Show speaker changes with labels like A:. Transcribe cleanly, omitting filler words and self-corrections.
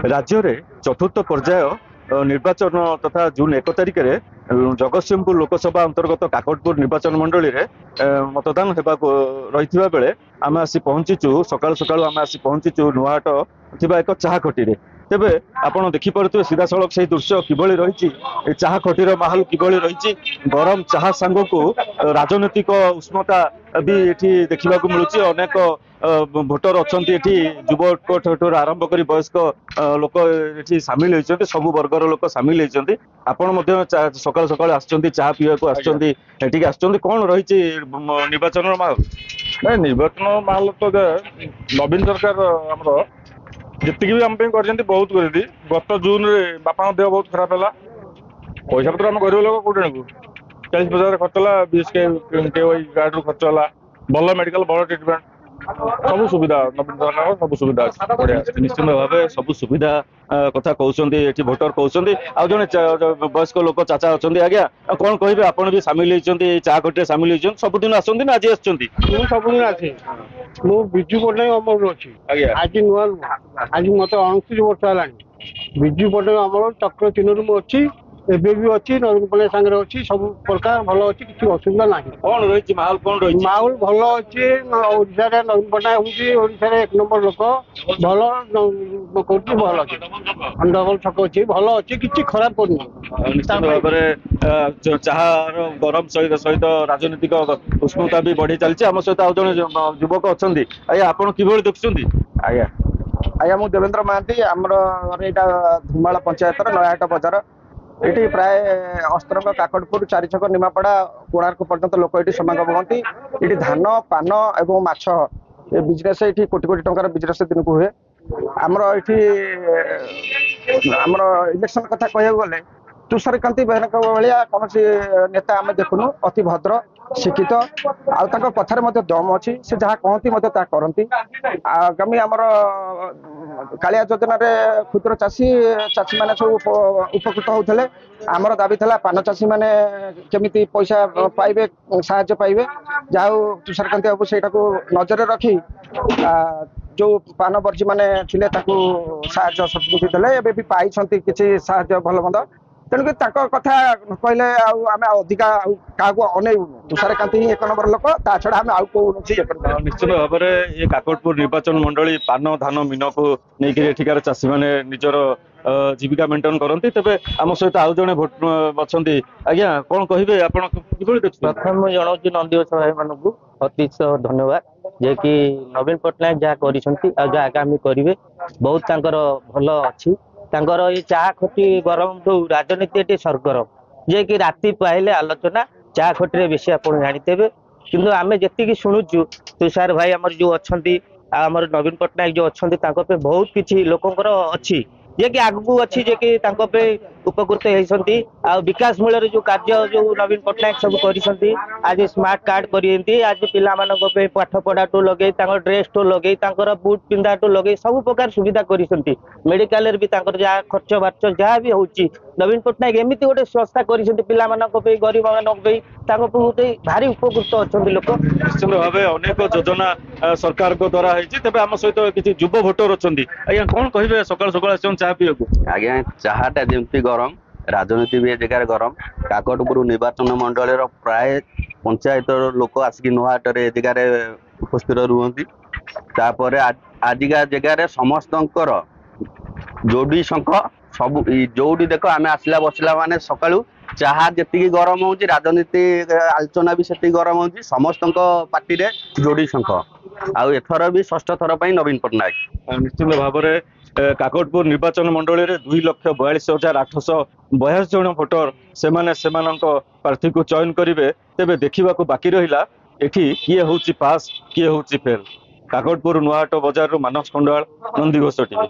A: राज्य रे चतुर्थ पर्याय निर्वाचन तथा जून 1 तारिख में जगतसिंहपुर लोकसभा अंतर्गत काकटपुर निर्वाचन मंडली रे मतदान हेबाको रही बेले आम आसी पहुंचीचु सकाल सकाल आम आसी पहुंचीचु नुआहाट थिबा एक चाहा खटी रे तेबे आपण देखि पारुथिबे सीधा सड़क से दृश्य किभली रही चाहा खटीर माहौल किभली रही गरम चाहा सांग को राजनीतिक उष्णता भी एठी देखा मिलूँ अनेक भोटर अच्छा युवक आरंभ कर वयस्क लोक ये सामिल होती सब वर्गर लोक सामिल होती आपण सकाल सकाल आसछंती चाहा पीवा को आसछंती कौन रही निर्वाचन माहौल
B: नहीं निर्वाचन माहौल तो नवीन सरकार आमर जी भी आम बहुत कर गत जून रे बापा देह बहुत खराब है पैसा पत्र आम गरीब लोक कौटे नु 40,000 खर्च है बीएस के कार्ड खर्च है भल मेडिकल भल ट्रिटमेंट सब सुविधा नवीन सरकार सब सुविधा अच्छे
A: निश्चित भाव सब सुविधा कथा कहते भोटर कहते आज जड़े वयस्क लोक चाचा अच्छा आज्ञा कौन कहे आपड़ भी सामिल होती चाह खटी सामिल होती सबुदिन आसती आज
C: सबुदिन आसे मु विजु पट्टनायक अमर अच्छी आज नुआ आज मत 29 वर्ष है विजु पट्टनायक अमर चक्र चिन्ह मु अच्छी एबे भी अच्छी नवीन पट्टनायक सांगे अच्छी सब प्रकार भल अच्छी किसी असुविधा ना
A: कौन रही माहौल कौन रही
C: माहौल भल अच्छी ओडिशा नवीन पट्टनायक हूँ ओडिशा 1 नंबर लोक भल भल अच्छी डबल छक अच्छी भल अच्छी किसी खराब कर
A: निश्चित भाव में चाहार गरम सहित सहित राजनीतिक उष्णता भी बढ़ी चलती आम सहित आज जन युवक अच्छा आज्ञा आप देखुं
D: आज्ञा आज्ञा मु देवेंद्र महांती आमर धुमाल पंचायत नयाहाट बजार ये प्राय अस्त्रंग काकटपुर 4 छक निमापड़ा कोणार्क पर्यंत लोक ये समागम होती ये धान पान एवं माछ ये बिजनेस ये कोटी कोटी टंकार बिजनेस दिन को हुए आमर ये आमर इलेक्शन कथा कह गले तुषारकांति बेहेरा भाया कौन नेता आम देखुनु अति भद्र शिक्षित आउ कथार दम अच्छी से जहाँ कहती करती आगामी आमर कालिया योजना क्षुद्र चाषी चाषी मैंने सब उपकृत होते आमर दाबी था पान चाषी मैंने केमिति पैसा पाइबे साहाय्य पाइबे जाऊ तुषारकांति बाबू से नजर रखी जो पान बर्जी मैंने थे साहाय्य सत्कृति देले एबे भी पाई किसी साहाय्य भल मंद तेणुक कथा कहले आम अधिका क्या अनेबुन तुषारकांति ही 1 नंबर लोक ता छड़ा आम आउ
A: निश्चित भाव में ये काकटपुर निर्वाचन मंडली पान धान मीन को लेकिन एठिकार चाषी मैंने निजर जीविका मेंटेन करती तेज आम सहित आउ जड़े अच्छा आज्ञा कौन कहे आप
E: प्रथम मुझे जनाऊँ नंदीघोष भाई मानक अति धन्यवाद जे कि नवीन पट्टनायक जहाँ कर आगामी करेंगे बहुत भल अच्छी ये चाह खटी गरम ठू राजनीति ये सरगरम जे कि राति पाइले आलोचना चाह खटी बेसी आप जानते किंतु आम जी शुणुचु तुषार भाई आमर जो अच्छा आमर नवीन पट्टनायक जो अच्छा बहुत किसी लोकंर अच्छी जे कि आगू अच्छी जे कि उपकृत होती विकास मूल जो कार्य जो नवीन पट्टनायक सब कर आज स्मार्ट कार्ड कर आज पिला पाठ पढ़ा टू लगे ड्रेस टू लगे बुट पिंधा टू लगे सब प्रकार सुविधा कर मेडिकल भी जहाँ खर्च बार्च जहाँ भी हूँ नवीन पट्टनायक एमती गोटे संस्था कर गरीब मान भारी उपकृत अच्छा लोक
A: निश्चित भाव अनेक योजना सरकार द्वारा तेज आम सहित किसी युव भोटर अच्छा आज्ञा कौन कहे सकाल सकाल चाह पीवा
F: आज्ञा चाहटा जमती गरम राजनीति भी जगार गरम काकटपुर निर्वाचन मंडल प्राय पंचायत लोक आसिक नुआहाट जगार उपस्थित रुहति आजिका जगार समस्त जोड़ी शंख सब जोड़ी देख आम आसला बसला माने सकाळू चाहा जी गरम हो राजनीति आलोचना भी से गरम हो समस्त पार्टी रे जोड़ी शंख आउ एथर भी 6ष्ठ थर पर नवीन पट्टनायक
A: निश्चित भाव में काकटपुर निर्वाचन मंडली रे 2,42,882 जन भोटर से प्रार्थी को चयन करेंगे तेज देखा बाकी रहा एठी किए हूँ पास किए हूँ फेल काकटपुर नुआहाट बजार मानस खंडाल नंदीघोष टीवी।